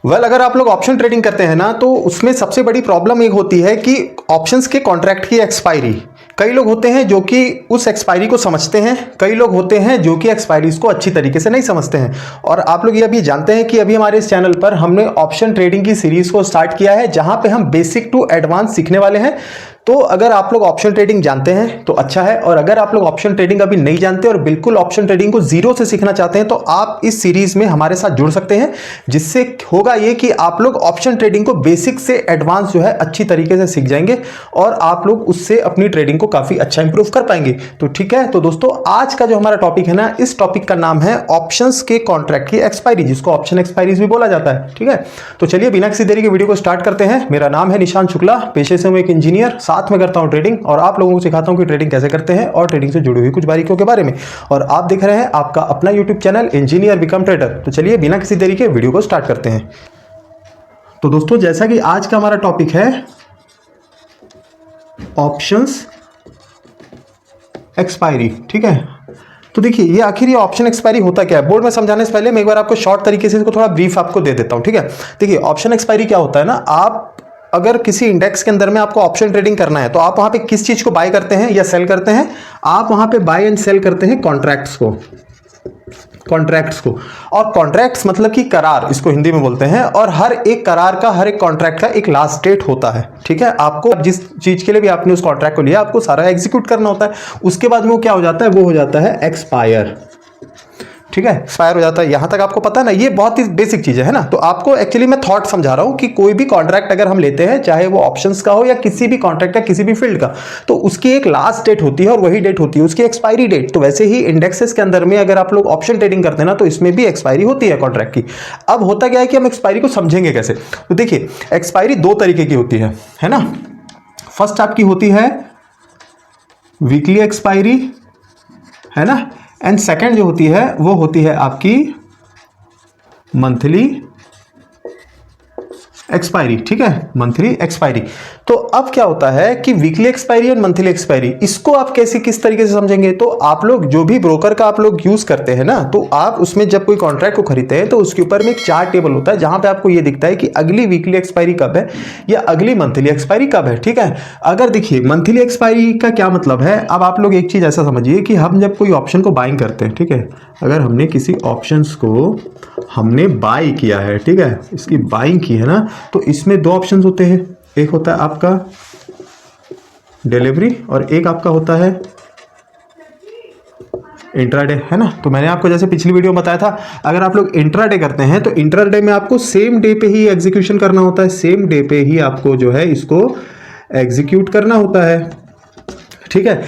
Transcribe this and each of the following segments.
अगर आप लोग ऑप्शन ट्रेडिंग करते हैं ना तो उसमें सबसे बड़ी प्रॉब्लम एक होती है कि ऑप्शंस के कॉन्ट्रैक्ट की एक्सपायरी। कई लोग होते हैं जो कि उस एक्सपायरी को समझते हैं, कई लोग होते हैं जो कि एक्सपायरीज को अच्छी तरीके से नहीं समझते हैं। और आप लोग ये अभी जानते हैं कि अभी हमारे इस चैनल पर हमने ऑप्शन ट्रेडिंग की सीरीज को स्टार्ट किया है, जहां पे हम बेसिक टू एडवांस सीखने वाले हैं। तो अगर आप लोग ऑप्शन ट्रेडिंग जानते हैं तो अच्छा है, और अगर आप लोग ऑप्शन ट्रेडिंग अभी नहीं जानते और बिल्कुल ऑप्शन ट्रेडिंग को जीरो से सीखना चाहते हैं तो आप इस सीरीज में हमारे साथ जुड़ सकते हैं, जिससे होगा ये कि आप लोग ऑप्शन ट्रेडिंग को बेसिक से एडवांस जो है अच्छी तरीके से सीख जाएंगे और आप लोग उससे अपनी ट्रेडिंग को काफी अच्छा इंप्रूव कर पाएंगे। तो ठीक है, तो दोस्तों आज का जो हमारा टॉपिक है ना, इस टॉपिक का नाम है ऑप्शंस के कॉन्ट्रैक्ट की एक्सपायरी, जिसको ऑप्शन एक्सपायरीज भी बोला जाता है। ठीक है, तो चलिए बिना किसी देरी के वीडियो को स्टार्ट करते हैं। मेरा नाम है निशांत शुक्ला, पेशे से मैं एक इंजीनियर, साथ में करता हूं ट्रेडिंग और आप लोगों को सिखाता हूं कि ट्रेडिंग कैसे करते हैं और ट्रेडिंग से जुड़ी हुई कुछ बारीकियों के बारे में। और आप देख रहे हैं आपका अपना YouTube channel engineer become trader. तो चलिए बिना किसी देरी के वीडियो को स्टार्ट करते हैं। तो दोस्तों जैसा कि आज का हमारा टॉपिक है ऑप्शंस एक्सपायरी। ठीक है, तो देखिए ये आखिर ये ऑप्शन एक्सपायरी होता क्या है, बोर्ड में समझाने से पहले मैं एक बार आपको शॉर्ट तरीके से इसको थोड़ा ब्रीफ आपको दे देता हूं। ठीक है, देखिए ऑप्शन एक्सपायरी क्या होता है ना, आप अगर किसी इंडेक्स के अंदर में आपको ऑप्शन ट्रेडिंग करना है तो आप वहां पे किस चीज को बाय करते हैं या सेल करते हैं, आप वहां पे बाय एंड सेल करते हैं कॉन्ट्रैक्ट्स को। और कॉन्ट्रैक्ट्स मतलब कि करार, इसको हिंदी में बोलते हैं। और हर एक करार का, हर एक कॉन्ट्रैक्ट का एक लास्ट डेट होता है। ठीक है, आपको जिस चीज के लिए भी आपने उस कॉन्ट्रैक्ट को लिया आपको सारा एग्जीक्यूट करना होता है। उसके बाद में वो क्या हो जाता है, वो हो जाता है एक्सपायर। ठीक है, एक्सपायर हो जाता है। यहां तक आपको पता है ना, ये बहुत ही बेसिक चीज है ना। तो आपको एक्चुअली मैं थॉट समझा रहा हूं कि कोई भी कॉन्ट्रैक्ट अगर हम लेते हैं, चाहे वो ऑप्शंस का हो या किसी भी कॉन्ट्रैक्ट का किसी भी फील्ड का, तो उसकी एक लास्ट डेट होती है और वही डेट होती है उसकी एक्सपायरी डेट। तो वैसे ही इंडेक्सेस के अंदर में अगर आप लोग ऑप्शन ट्रेडिंग करते हैं ना, तो इसमें भी एक्सपायरी होती है कॉन्ट्रैक्ट की। अब होता क्या है कि हम एक्सपायरी को समझेंगे कैसे। तो देखिए एक्सपायरी दो तरीके की होती है ना। फर्स्ट आपकी होती है वीकली एक्सपायरी, है ना, एंड सेकेंड जो होती है वो होती है आपकी मंथली एक्सपायरी। ठीक है, मंथली एक्सपायरी। तो अब क्या होता है कि वीकली एक्सपायरी और मंथली एक्सपायरी, इसको आप कैसे किस तरीके से समझेंगे। तो आप लोग जो भी ब्रोकर का आप लोग यूज करते हैं ना, तो आप उसमें जब कोई कॉन्ट्रैक्ट को खरीदते हैं तो उसके ऊपर में एक चार्ट टेबल होता है, जहां पे आपको ये दिखता है कि अगली वीकली एक्सपायरी कब है या अगली मंथली एक्सपायरी कब है। ठीक है, अगर देखिए मंथली एक्सपायरी का क्या मतलब है, अब आप लोग एक चीज ऐसा समझिए कि हम जब कोई ऑप्शन को बाइंग करते हैं, ठीक है, अगर हमने किसी ऑप्शंस को हमने बाय किया है, ठीक है, इसकी बाइंग की है ना, तो इसमें दो ऑप्शंस होते हैं, एक होता है आपका डिलीवरी और एक आपका होता है इंट्राडे, है ना। तो मैंने आपको जैसे पिछली वीडियो में बताया था, अगर आप लोग इंट्राडे करते हैं तो इंट्राडे में आपको सेम डे पे ही एग्जीक्यूशन करना होता है, सेम डे पे ही आपको जो है इसको एग्जीक्यूट करना होता है। ठीक है,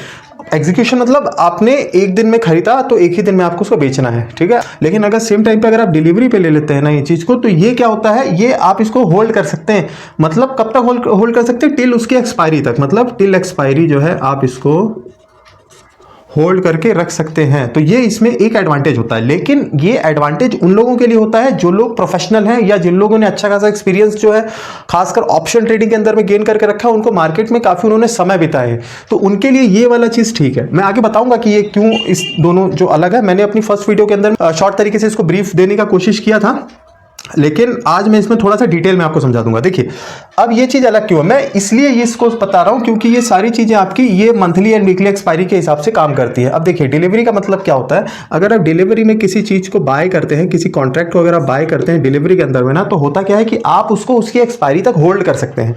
एग्जीक्यूशन मतलब आपने एक दिन में खरीदा तो एक ही दिन में आपको उसको बेचना है। ठीक है, लेकिन अगर सेम टाइम पे अगर आप डिलीवरी पे ले लेते हैं ना ये चीज को, तो ये क्या होता है, ये आप इसको होल्ड कर सकते हैं। मतलब कब तक होल्ड कर सकते हैं, टिल उसकी एक्सपायरी तक, मतलब टिल एक्सपायरी जो है आप इसको होल्ड करके रख सकते हैं। तो ये इसमें एक एडवांटेज होता है, लेकिन ये एडवांटेज उन लोगों के लिए होता है जो लोग प्रोफेशनल हैं या जिन लोगों ने अच्छा खासा एक्सपीरियंस जो है खासकर ऑप्शन ट्रेडिंग के अंदर में गेन करके रखा है, उनको मार्केट में काफी उन्होंने समय बिताया है, तो उनके लिए ये वाला चीज ठीक है। मैं आगे बताऊंगा कि ये क्यों इस दोनों जो अलग है। मैंने अपनी फर्स्ट वीडियो के अंदर शॉर्ट तरीके से इसको ब्रीफ देने का कोशिश किया था, लेकिन आज मैं इसमें थोड़ा सा डिटेल में आपको समझा दूंगा। देखिए अब ये चीज अलग क्यों है, मैं इसलिए ये इसको बता रहा हूं क्योंकि ये सारी चीजें आपकी ये मंथली एंड वीकली एक्सपायरी के हिसाब से काम करती है। अब देखिए डिलीवरी का मतलब क्या होता है, अगर आप डिलीवरी में किसी चीज को बाय करते हैं, किसी कॉन्ट्रैक्ट को अगर आप बाय करते हैं डिलीवरी के अंदर में ना, तो होता क्या है कि आप उसको उसकी एक्सपायरी तक होल्ड कर सकते हैं।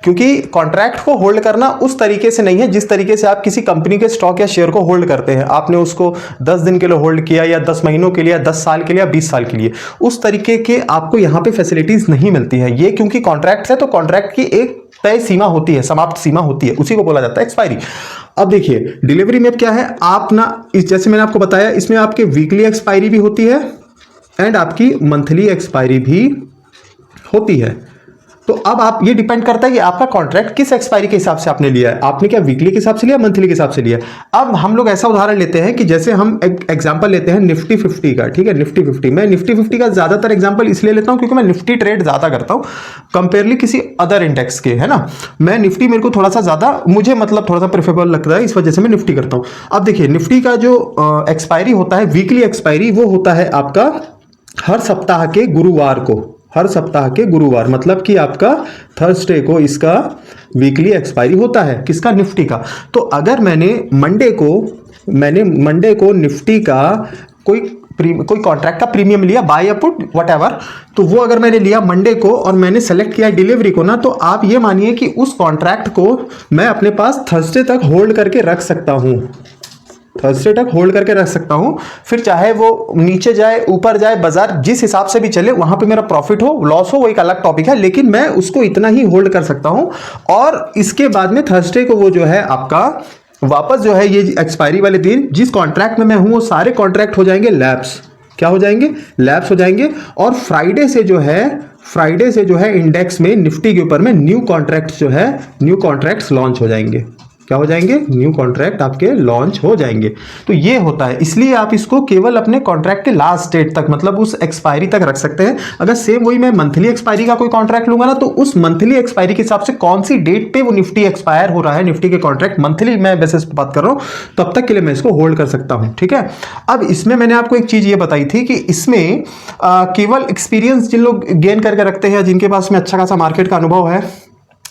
क्योंकि कॉन्ट्रैक्ट को होल्ड करना उस तरीके से नहीं है जिस तरीके से आप किसी कंपनी के स्टॉक या शेयर को होल्ड करते हैं। आपने उसको 10 दिन के लिए होल्ड किया या 10 महीनों के लिए, 10 साल के लिए या 20 साल के लिए, उस तरीके के आपको यहां पे फैसिलिटीज नहीं मिलती है। ये क्योंकि कॉन्ट्रैक्ट है तो कॉन्ट्रैक्ट की एक तय सीमा होती है, समाप्त सीमा होती है, उसी को बोला जाता है एक्सपायरी। अब देखिए डिलीवरी में क्या है, आप ना जैसे मैंने आपको बताया, इसमें आपके वीकली एक्सपायरी भी होती है एंड आपकी मंथली एक्सपायरी भी होती है। तो अब आप ये डिपेंड करता है कि आपका कॉन्ट्रैक्ट किस एक्सपायरी के हिसाब से आपने लिया है, आपने क्या वीकली के हिसाब से लिया, मंथली के हिसाब से लिया। अब हम लोग ऐसा उदाहरण लेते हैं कि जैसे हम एक एग्जांपल लेते हैं निफ्टी 50 का। ठीक है, निफ्टी 50, मैं निफ्टी 50 का ज्यादातर एग्जांपल इसलिए लेता हूं क्योंकि मैं निफ्टी ट्रेड ज्यादा करता हूं कंपेयरली किसी अदर इंडेक्स के, है ना। मैं निफ्टी मेरे को थोड़ा सा ज्यादा, मुझे मतलब थोड़ा सा प्रेफरेबल लगता है, इस वजह से मैं निफ्टी करता हूं। अब देखिए निफ्टी का जो एक्सपायरी होता है, वीकली एक्सपायरी, वो होता है आपका हर सप्ताह के गुरुवार को, हर सप्ताह के गुरुवार, मतलब कि आपका थर्सडे को इसका वीकली एक्सपायरी होता है। किसका? निफ्टी का। तो अगर मैंने मंडे को निफ्टी का कोई कॉन्ट्रैक्ट का प्रीमियम लिया, बाय या पुट व्हाटएवर, तो वो अगर मैंने लिया मंडे को और मैंने सेलेक्ट किया डिलीवरी को ना, तो आप ये मानिए कि उस कॉन्ट्रैक्ट को मैं अपने पास थर्सडे तक होल्ड करके रख सकता हूं। थर्सडे तक होल्ड करके रख सकता हूं। फिर चाहे वो नीचे जाए ऊपर जाए, बाजार जिस हिसाब से भी चले, वहां पे मेरा प्रॉफिट हो लॉस हो वो एक अलग टॉपिक है, लेकिन मैं उसको इतना ही होल्ड कर सकता हूं। और इसके बाद में थर्सडे को वो जो है आपका वापस जो है ये एक्सपायरी वाले दिन जिस कॉन्ट्रैक्ट में मैं हूं वो सारे कॉन्ट्रैक्ट हो जाएंगे लैप्स। क्या हो जाएंगे? लैप्स हो जाएंगे। और फ्राइडे से जो है इंडेक्स में निफ्टी के ऊपर में न्यू कॉन्ट्रैक्ट्स लॉन्च हो जाएंगे। क्या हो जाएंगे? न्यू कॉन्ट्रैक्ट आपके लॉन्च हो जाएंगे। तो ये होता है, इसलिए आप इसको केवल अपने कॉन्ट्रैक्ट के लास्ट डेट तक, मतलब उस एक्सपायरी तक रख सकते हैं। अगर सेम वही मैं मंथली एक्सपायरी का कोई कॉन्ट्रैक्ट लूंगा ना, तो उस मंथली एक्सपायरी के हिसाब से कौन सी डेट पे वो निफ्टी एक्सपायर हो रहा है, निफ्टी के कॉन्ट्रैक्ट मंथली मैं बेसिस पे बात कर रहा हूं, तब तक के लिए मैं इसको होल्ड कर सकता हूं। ठीक है। अब इसमें मैंने आपको एक चीज ये बताई थी कि इसमें केवल एक्सपीरियंस जिन लोग गेन करके रखते हैं, जिनके पास में अच्छा खासा मार्केट का अनुभव है,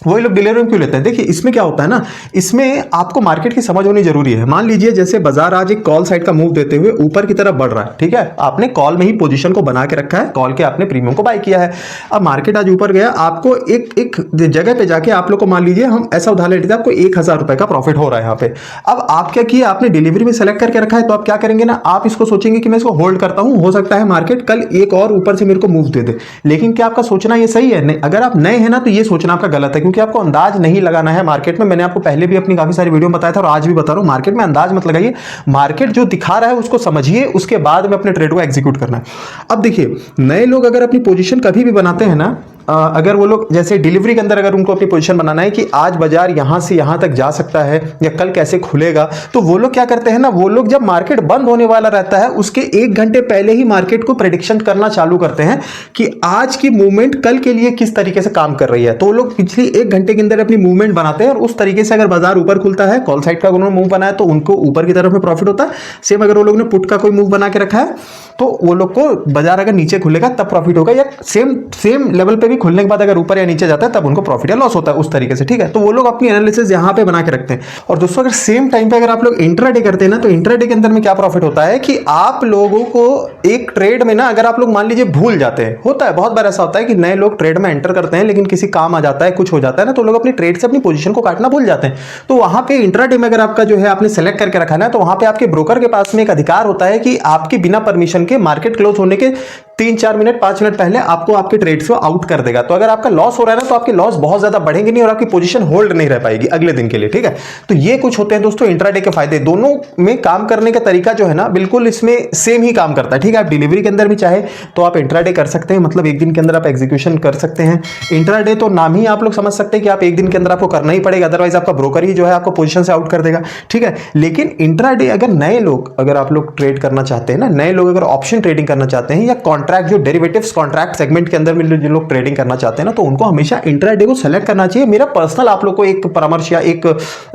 वही लोग डिलीवरी में क्यों लेते हैं? देखिए इसमें क्या होता है ना, इसमें आपको मार्केट की समझ होनी जरूरी है। मान लीजिए जैसे बाजार आज एक कॉल साइड का मूव देते हुए ऊपर की तरफ बढ़ रहा है, ठीक है, आपने कॉल में ही पोजीशन को बना के रखा है, कॉल के आपने प्रीमियम को बाय किया है। अब मार्केट आज ऊपर गया, आपको एक जगह पे जाके आप लोग को, मान लीजिए हम ऐसा उदाहरण लेते हैं, आपको 1000 रुपए का प्रॉफिट हो रहा है यहाँ पे। अब आप क्या किया, आपने डिलीवरी में सेलेक्ट करके रखा है, तो आप क्या करेंगे ना, आप इसको सोचेंगे कि मैं इसको होल्ड करता हूं, हो सकता है मार्केट कल एक और ऊपर से मेरे को मूव दे दे। लेकिन क्या आपका सोचना ये सही है? नहीं। अगर आप नए हैं ना, तो ये सोचना आपका गलत है, क्योंकि आपको अंदाज नहीं लगाना है मार्केट में। मैंने आपको पहले भी अपनी काफी सारी वीडियो में बताया था और आज भी बता रहा हूं, मार्केट में अंदाज मत लगाइए। मार्केट जो दिखा रहा है उसको समझिए, उसके बाद में अपने ट्रेड को एग्जीक्यूट करना है। अब देखिए, नए लोग अगर अपनी पोजीशन कभी भी बनाते हैं ना, अगर वो लोग जैसे डिलीवरी के अंदर अगर उनको अपनी पोजीशन बनाना है कि आज बाजार यहां से यहां तक जा सकता है या कल कैसे खुलेगा, तो वो लोग क्या करते हैं ना, वो लोग जब मार्केट बंद होने वाला रहता है उसके 1 घंटे पहले ही मार्केट को प्रेडिक्शन करना चालू करते हैं कि आज की मूवमेंट कल के लिए किस तरीके से काम कर रही है। तो वो लोग पिछली 1 घंटे के अंदर अपनी मूवमेंट बनाते हैं और उस तरीके से अगर बाजार ऊपर खुलता है, कॉल साइड का उन्होंने मूव बनाया तो उनको ऊपर की तरफ में प्रॉफिट होता है। सेम अगर वो लोग ने पुट का कोई मूव बना के रखा है तो वो लोग को बाजार अगर नीचे खुलेगा तब प्रॉफिट होगा, या सेम लेवल पे भी खुलने के बाद अगर ऊपर या नीचे जाता है तब उनको प्रॉफिट या लॉस होता है, उस तरीके से। ठीक है, तो वो लोग अपनी एनालिसिस यहां पे बना के रखते हैं। और दोस्तों, अगर सेम टाइम पे अगर आप लोग इंट्राडे करते हैं ना, तो इंट्राडे के अंदर में क्या प्रॉफिट होता है कि आप लोगों को एक ट्रेड में ना, अगर आप लोग मान लीजिए भूल जाते हैं, होता है बहुत बार ऐसा होता है कि नए लोग ट्रेड में एंटर करते हैं लेकिन किसी काम आ जाता है, कुछ हो जाता है ना, तो लोग अपनी ट्रेड से अपनी पोजीशन को काटना भूल जाते हैं। तो वहां पे इंट्राडे में अगर आपका जो है आपने सेलेक्ट करके रखा है, तो वहां पे आपके ब्रोकर के पास में एक अधिकार होता है कि आपके बिना परमिशन के मार्केट क्लोज होने के 3-4 मिनट 5 मिनट पहले आपको आपके ट्रेड से आउट कर देगा। तो अगर आपका लॉस हो रहा है ना, तो आपके लॉस बहुत ज्यादा बढ़ेंगे नहीं और आपकी पोजीशन होल्ड नहीं रह पाएगी अगले दिन के लिए। ठीक है, तो ये कुछ होते हैं दोस्तों इंट्राडे के फायदे। दोनों में काम करने का तरीका जो है ना, बिल्कुल इसमें सेम ही काम करता है। ठीक है, आप डिलीवरी के अंदर भी चाहे तो आप इंट्राडे कर सकते हैं, मतलब एक दिन के अंदर आप एग्जीक्यूशन कर सकते हैं। इंट्राडे तो नाम ही आप लोग समझ सकते हैं कि आप एक दिन के अंदर आपको करना ही पड़ेगा, अदरवाइज आपका ब्रोकर ही जो है आपको पोजीशन से आउट कर देगा। ठीक है, लेकिन इंट्राडे अगर नए लोग, अगर आप लोग ट्रेड करना चाहते हैं ना, नए लोग अगर ऑप्शन ट्रेडिंग करना चाहते हैं या कॉन्ट्रैक्ट जो डेरिवेटिव्स कॉन्ट्रैक्ट सेगमेंट के अंदर में जो लोग ट्रेडिंग करना चाहते हैं ना, तो उनको हमेशा इंट्राडे को सेलेक्ट करना चाहिए। मेरा पर्सनल आप लोग को एक परामर्श या एक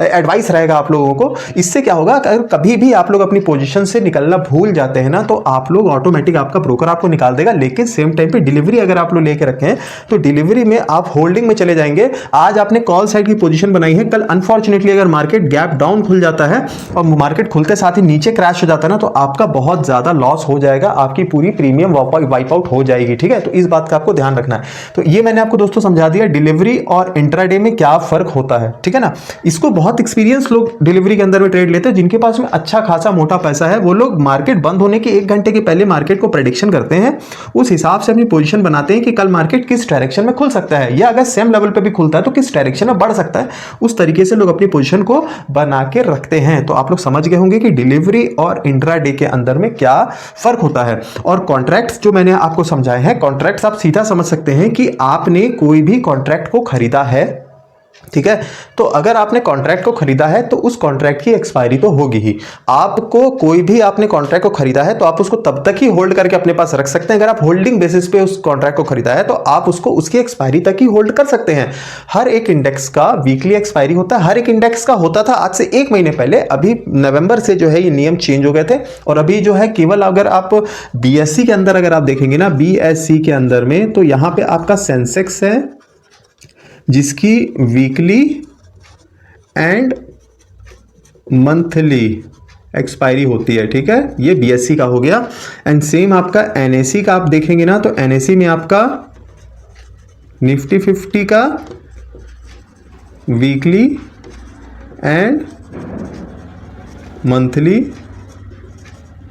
एडवाइस रहेगा आप लोगों को। इससे क्या होगा, अगर कभी भी आप लोग अपनी पोजीशन से निकलना भूल जाते हैं ना, तो आप लोग ऑटोमेटिक आपका ब्रोकर आपको निकाल देगा। लेकिन सेम टाइम पे डिलीवरी अगर आप लोग लेके रखे हैं, तो डिलीवरी में आप होल्डिंग में चले जाएंगे। आज आपने कॉल साइड की पोजीशन बनाई है, कल अनफॉर्चुनेटली अगर मार्केट गैप डाउन खुल जाता है और मार्केट खुलते साथ ही नीचे क्रैश हो जाता है ना, तो आपका बहुत ज्यादा लॉस हो जाएगा, आपकी पूरी प्रीमियम वाइप आउट हो जाएगी। ठीक है, तो इस बात का आपको ध्यान रखना है। तो ये मैंने आपको दोस्तों समझा दिया डिलीवरी और इंट्राडे में क्या फर्क होता है। ठीक है ना, इसको बहुत एक्सपीरियंस लोग डिलीवरी के अंदर में ट्रेड लेते हैं, जिनके पास में अच्छा खासा मोटा पैसा है। वो लोग मार्केट बंद होने के 1 घंटे के पहले मार्केट को प्रेडिक्शन करते हैं, उस हिसाब से अपनी पोजीशन बनाते हैं कि कल मार्केट किस डायरेक्शन में खुल सकता है, या अगर सेम लेवल पे भी खुलता है तो किस डायरेक्शन में बढ़ सकता है। उस तरीके से लोग अपनी पोजीशन को बना के रखते हैं। तो आप लोग समझ गए होंगे कि डिलीवरी और इंट्राडे के अंदर में क्या फर्क होता है। और कॉन्ट्रैक्ट्स जो मैंने आपको समझाए हैं, कॉन्ट्रैक्ट्स आप सीधा समझ सकते हैं कि आपने कोई भी कॉन्ट्रैक्ट को खरीदा है, ठीक है। तो अगर आपने कॉन्ट्रैक्ट को खरीदा है तो उस कॉन्ट्रैक्ट की एक्सपायरी तो होगी ही। आपको कोई भी आपने कॉन्ट्रैक्ट को खरीदा है तो आप उसको तब तक ही होल्ड करके अपने पास रख सकते हैं। अगर आप होल्डिंग बेसिस पे उस कॉन्ट्रैक्ट को खरीदा है तो आप उसको उसकी एक्सपायरी तक ही होल्ड कर सकते हैं। हर एक इंडेक्स का वीकली एक्सपायरी होता है। हर एक इंडेक्स का होता था आज से 1 महीने पहले, अभी नवंबर से जो है ये नियम चेंज हो गए थे। और अभी जो है केवल अगर आप बीएससी के अंदर अगर आप देखेंगे ना, बीएससी के अंदर में, तो यहां पे आपका सेंसेक्स है जिसकी वीकली एंड मंथली एक्सपायरी होती है। ठीक है, ये बीएससी का हो गया। एंड सेम आपका एनएससी का आप देखेंगे ना, तो एनएससी में आपका निफ्टी 50 का वीकली एंड मंथली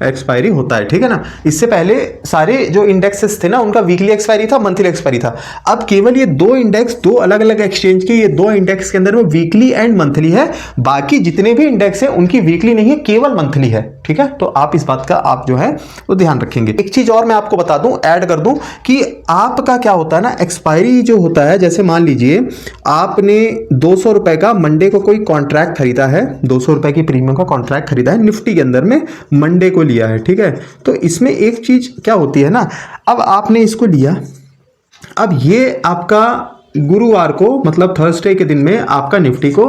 एक्सपायरी होता है। ठीक है ना। इससे पहले सारे जो इंडेक्सेस थे ना उनका वीकली एक्सपायरी था, मंथली एक्सपायरी था। अब केवल ये दो इंडेक्स, दो अलग अलग एक्सचेंज के ये दो इंडेक्स के अंदर में वीकली एंड मंथली है। बाकी जितने भी इंडेक्स हैं उनकी वीकली नहीं है, केवल मंथली है। ठीक है, तो आप इस बात का आप जो है वो ध्यान रखेंगे। एक चीज और मैं आपको बता दूं, ऐड कर दूं कि आपका क्या होता है ना, एक्सपायरी जो होता है, जैसे मान लीजिए आपने 200 रुपए का मंडे को कोई कॉन्ट्रैक्ट खरीदा है, 200 रुपए की प्रीमियम का कॉन्ट्रैक्ट खरीदा है निफ्टी के अंदर में, मंडे को लिया है। ठीक है, तो इसमें एक चीज क्या होती है ना, अब आपने इसको लिया, अब ये आपका गुरुवार को मतलब थर्सडे के दिन में आपका निफ्टी को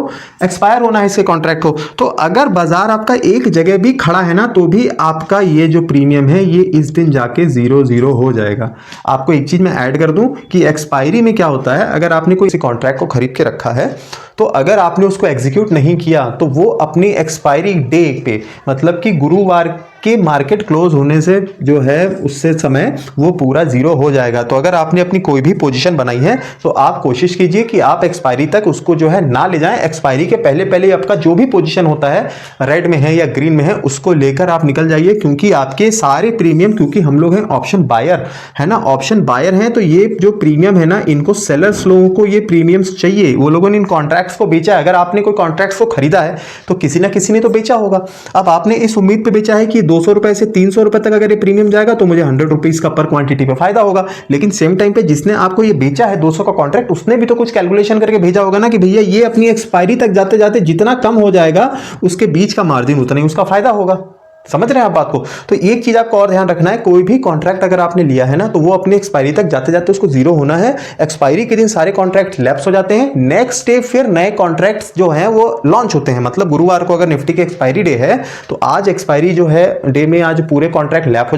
एक्सपायर होना है इसके कॉन्ट्रैक्ट को। तो अगर बाजार आपका एक जगह भी खड़ा है ना तो भी आपका ये जो प्रीमियम है ये इस दिन जाके 0-0 हो जाएगा। आपको एक चीज मैं ऐड कर दूं कि एक्सपायरी में क्या होता है, अगर आपने कोई कॉन्ट्रैक्ट को खरीद के रखा है तो अगर आपने उसको एग्जीक्यूट नहीं किया तो वो अपनी एक्सपायरी डे पे, मतलब कि गुरुवार के मार्केट क्लोज होने से जो है उससे समय वो पूरा 0 हो जाएगा। तो अगर आपने अपनी कोई भी पोजीशन बनाई है तो आप कोशिश कीजिए कि आप एक्सपायरी तक उसको जो है ना ले जाएं। एक्सपायरी के पहले पहले आपका जो भी पोजीशन होता है, रेड में है या ग्रीन में है, उसको लेकर आप निकल जाइए, क्योंकि आपके सारे प्रीमियम, क्योंकि हम लोग हैं ऑप्शन बायर है ना, ऑप्शन बायर हैं, तो ये जो प्रीमियम है ना, इनको सेलर्स लोगों को ये प्रीमियम्स चाहिए। वो लोगों ने इन कॉन्ट्रैक्ट्स को बेचा है। अगर आपने कोई कॉन्ट्रैक्ट्स को खरीदा है तो किसी ना किसी ने तो बेचा होगा। अब आपने इस उम्मीद पे बेचा है कि 200 रुपए से 300 रुपए तक अगर ये प्रीमियम जाएगा तो मुझे 100 रुपीज का पर क्वांटिटी पे फायदा होगा। लेकिन सेम टाइम पे जिसने आपको ये बेचा है 200 का कॉन्ट्रैक्ट, उसने भी तो कुछ कैलकुलेशन करके भेजा होगा ना कि भैया ये अपनी एक्सपायरी तक जाते जाते जितना कम हो जाएगा उसके बीच का मार्जिन उतना ही उसका फायदा होगा। समझ रहे हैं आप बात को। तो एक चीज आपको और ध्यान रखना है, कोई भी कॉन्ट्रैक्ट अगर आपने लिया है ना तो वो अपनी एक्सपायरी तक जाते जाते उसको 0 होना है। एक्सपायरी के दिन सारे कॉन्ट्रैक्ट लैप्स हो जाते हैं। नेक्स्ट डे फिर नए कॉन्ट्रैक्ट्स जो हैं वो लॉन्च होते हैं। मतलब गुरुवार को अगर निफ्टी की एक्सपायरी डे है तो आज एक्सपायरी जो है डे में आज पूरे कॉन्ट्रैक्ट लैप्स हो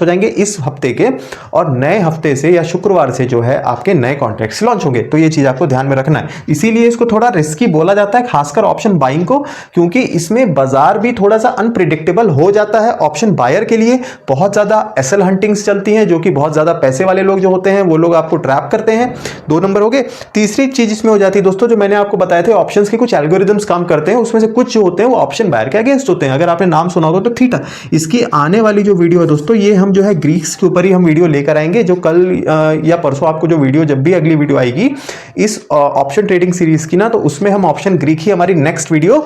जाएंगे इस हफ्ते के, और नए हफ्ते से या शुक्रवार से जो है आपके नए कॉन्ट्रैक्ट्स लॉन्च होंगे। तो ये चीज आपको ध्यान में रखना है। इसीलिए इसको थोड़ा रिस्की बोला जाता है, खासकर ऑप्शन बाइंग को, क्योंकि इसमें बाजार भी थोड़ा सा अनप्रिडिक्टेबल हो जाता है। ऑप्शन बायर के लिए बहुत ज्यादा एसएल हंटिंग्स चलती हैं, जो कि बहुत ज्यादा पैसे वाले लोग जो होते हैं वो लोग आपको ट्रैप करते हैं। 2 नंबर हो गए। तीसरी चीज इसमें हो जाती है दोस्तों, जो मैंने आपको बताया था, ऑप्शंस के कुछ एल्गोरिदम्स काम करते हैं, उसमें से कुछ जो होते हैं वो ऑप्शन बायर के अगेंस्ट होते हैं। अगर आपने नाम सुना होगा तो थीटा, इसकी आने वाली जो वीडियो है दोस्तों, ये हम जो है ग्रीक्स के ऊपर ही हम वीडियो लेकर आएंगे। जो कल या परसों आपको जो वीडियो, जब भी अगली वीडियो आएगी इस ऑप्शन ट्रेडिंग सीरीज की ना, तो उसमें हम ऑप्शन ग्रीक ही हमारी नेक्स्ट वीडियो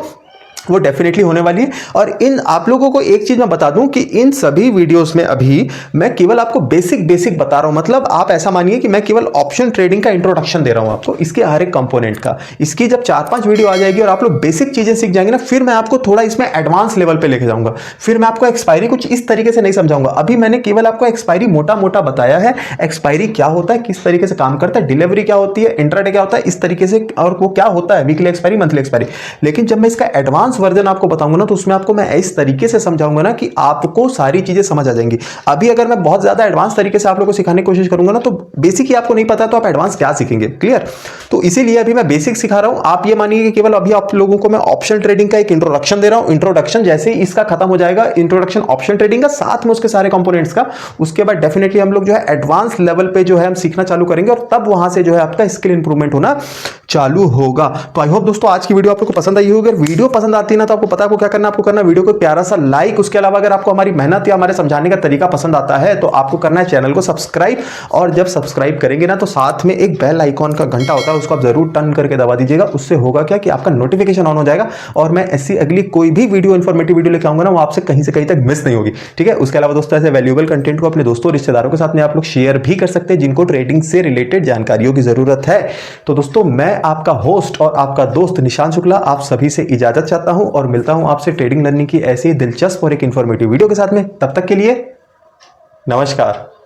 वो डेफिनेटली होने वाली है। और इन आप लोगों को एक चीज मैं बता दूं कि इन सभी वीडियोस में अभी मैं केवल आपको बेसिक बता रहा हूं। मतलब आप ऐसा मानिए कि मैं केवल ऑप्शन ट्रेडिंग का इंट्रोडक्शन दे रहा हूं आपको, इसके हर एक कंपोनेंट का। इसकी जब 4-5 वीडियो आ जाएगी और आप लोग बेसिक चीजें सीख जाएंगे ना, फिर मैं आपको थोड़ा इसमें एडवांस लेवल पे लेके जाऊंगा। फिर मैं आपको एक्सपायरी कुछ इस तरीके से नहीं समझाऊंगा। अभी मैंने केवल आपको एक्सपायरी मोटा बताया है, एक्सपायरी क्या होता है, किस तरीके से काम करता है, डिलीवरी क्या होती है, इंट्राडे क्या होता है, इस तरीके से, और वो क्या होता है वीकली एक्सपायरी, मंथली एक्सपायरी। लेकिन जब मैं इसका एडवांस वर्जन आपको बताऊंगा ना, तो उसमें आपको मैं इस तरीके से समझाऊंगा ना कि आपको सारी चीजें समझ आ जाएंगी। अभी अगर मैं बहुत ज्यादा एडवांस तरीके से आप लोगों को सिखाने की कोशिश करूंगा ना, तो बेसिक ही आपको नहीं पता तो आप एडवांस क्या सीखेंगे। क्लियर? तो इसीलिए अभी मैं बेसिक सिखा रहा हूं। आप ये मानिए कि केवल अभी आप लोगों को मैं ऑप्शन ट्रेडिंग का एक इंट्रोडक्शन दे रहा हूं। इंट्रोडक्शन जैसे ही इसका खत्म हो जाएगा, इंट्रोडक्शन ऑप्शन ट्रेडिंग का, साथ में उसके सारे कंपोनेंट्स का, उसके बाद डेफिनेटली हम लोग जो है एडवांस लेवल पे जो है हम सीखना चालू करेंगे, और तब वहां से जो है आपका स्किल इंप्रूवमेंट होना चालू होगा। तो आई होप दोस्तों आज की वीडियो आप लोगों को पसंद आई होगी। अगर वीडियो पसंद आती आती है ना, तो आपको पता है आपको क्या करना है, आपको करना है वीडियो को प्यारा सा लाइक। उसके अलावा अगर आपको हमारी मेहनत या हमारे समझाने का तरीका पसंद आता है तो आपको करना है चैनल को सब्सक्राइब, और जब सब्सक्राइब करेंगे ना तो साथ में एक बेल आइकॉन का घंटा होता है, उसको आप जरूर टर्न करके दबा दीजिएगा। उससे होगा क्या कि आपका नोटिफिकेशन ऑन हो जाएगा और मैं ऐसी अगली कोई भी वीडियो इंफॉर्मेटिव वीडियो लेके आऊंगा ना, वो आपसे कहीं से कहीं तक मिस नहीं होगी, ठीक है। उसके अलावा दोस्तों ऐसे वैल्यूएबल कंटेंट को अपने दोस्तों रिश्तेदारों के साथ में आप लोग शेयर भी कर सकते हैं जिनको ट्रेडिंग से रिलेटेड जानकारियों की जरूरत है। तो दोस्तों मैं आपका होस्ट और आपका दोस्त निशांत शुक्ला आप सभी से इजाजत चाहता हूं और मिलता हूं आपसे ट्रेडिंग लर्निंग की ऐसी दिलचस्प और एक इंफॉर्मेटिव वीडियो के साथ में। तब तक के लिए नमस्कार।